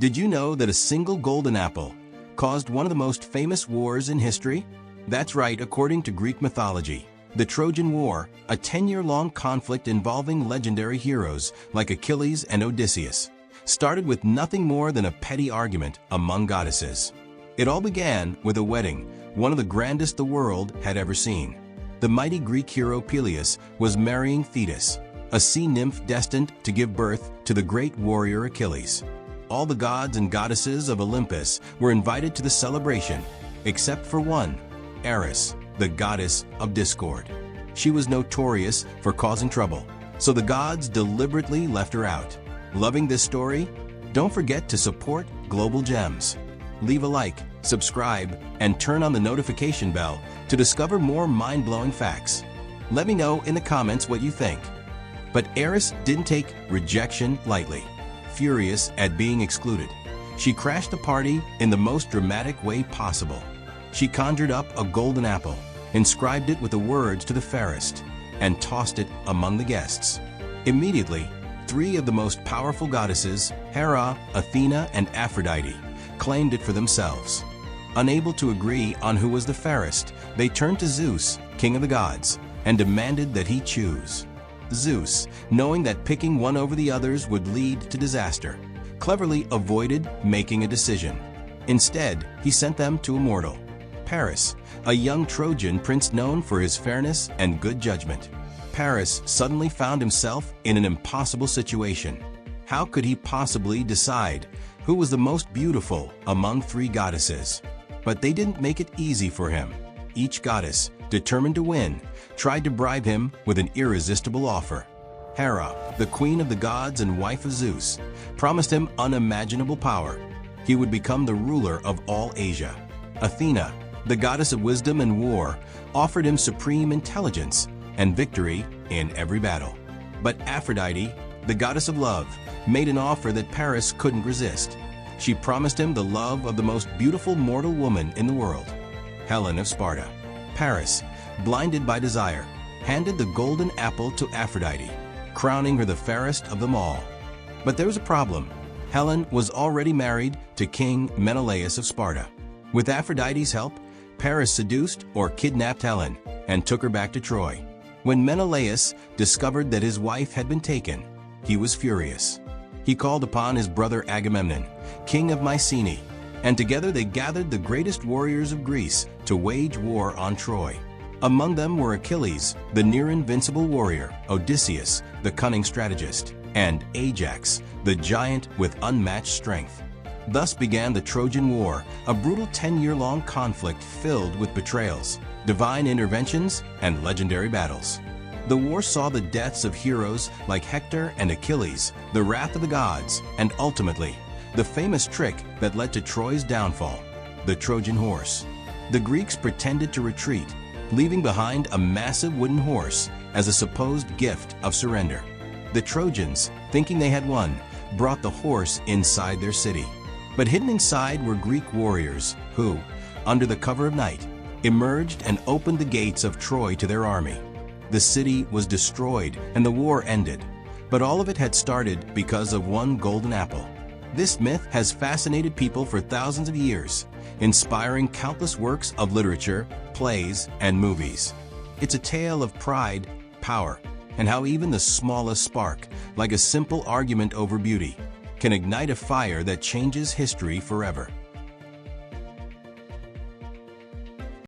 Did you know that a single golden apple caused one of the most famous wars in history? That's right, according to Greek mythology. The Trojan War, a 10-year-long conflict involving legendary heroes like Achilles and Odysseus, started with nothing more than a petty argument among goddesses. It all began with a wedding, one of the grandest the world had ever seen. The mighty Greek hero Peleus was marrying Thetis, a sea nymph destined to give birth to the great warrior Achilles. All the gods and goddesses of Olympus were invited to the celebration, except for one, Eris, the goddess of discord. She was notorious for causing trouble, so the gods deliberately left her out. Loving this story? Don't forget to support Global Gems. Leave a like, subscribe, and turn on the notification bell to discover more mind-blowing facts. Let me know in the comments what you think. But Eris didn't take rejection lightly. Furious at being excluded, she crashed the party in the most dramatic way possible. She conjured up a golden apple, inscribed it with the words to the fairest, and tossed it among the guests. Immediately, three of the most powerful goddesses, Hera, Athena, and Aphrodite, claimed it for themselves. Unable to agree on who was the fairest, they turned to Zeus, king of the gods, and demanded that he choose. Zeus, knowing that picking one over the others would lead to disaster, cleverly avoided making a decision. Instead, he sent them to a mortal, Paris, a young Trojan prince known for his fairness and good judgment. Paris suddenly found himself in an impossible situation. How could he possibly decide who was the most beautiful among three goddesses? But they didn't make it easy for him. Each goddess, determined to win, tried to bribe him with an irresistible offer. Hera, the queen of the gods and wife of Zeus, promised him unimaginable power. He would become the ruler of all Asia. Athena, the goddess of wisdom and war, offered him supreme intelligence and victory in every battle. But Aphrodite, the goddess of love, made an offer that Paris couldn't resist. She promised him the love of the most beautiful mortal woman in the world, Helen of Sparta. Paris, blinded by desire, handed the golden apple to Aphrodite, crowning her the fairest of them all. But there was a problem. Helen was already married to King Menelaus of Sparta. With Aphrodite's help, Paris seduced or kidnapped Helen and took her back to Troy. When Menelaus discovered that his wife had been taken, he was furious. He called upon his brother Agamemnon, king of Mycenae, and together they gathered the greatest warriors of Greece to wage war on Troy. Among them were Achilles, the near-invincible warrior, Odysseus, the cunning strategist, and Ajax, the giant with unmatched strength. Thus began the Trojan War, a brutal 10-year-long conflict filled with betrayals, divine interventions, and legendary battles. The war saw the deaths of heroes like Hector and Achilles, the wrath of the gods, and ultimately, the famous trick that led to Troy's downfall, the Trojan horse. The Greeks pretended to retreat, leaving behind a massive wooden horse as a supposed gift of surrender. The Trojans, thinking they had won, brought the horse inside their city. But hidden inside were Greek warriors who, under the cover of night, emerged and opened the gates of Troy to their army. The city was destroyed and the war ended, but all of it had started because of one golden apple. This myth has fascinated people for thousands of years, inspiring countless works of literature, plays, and movies. It's a tale of pride, power, and how even the smallest spark, like a simple argument over beauty, can ignite a fire that changes history forever.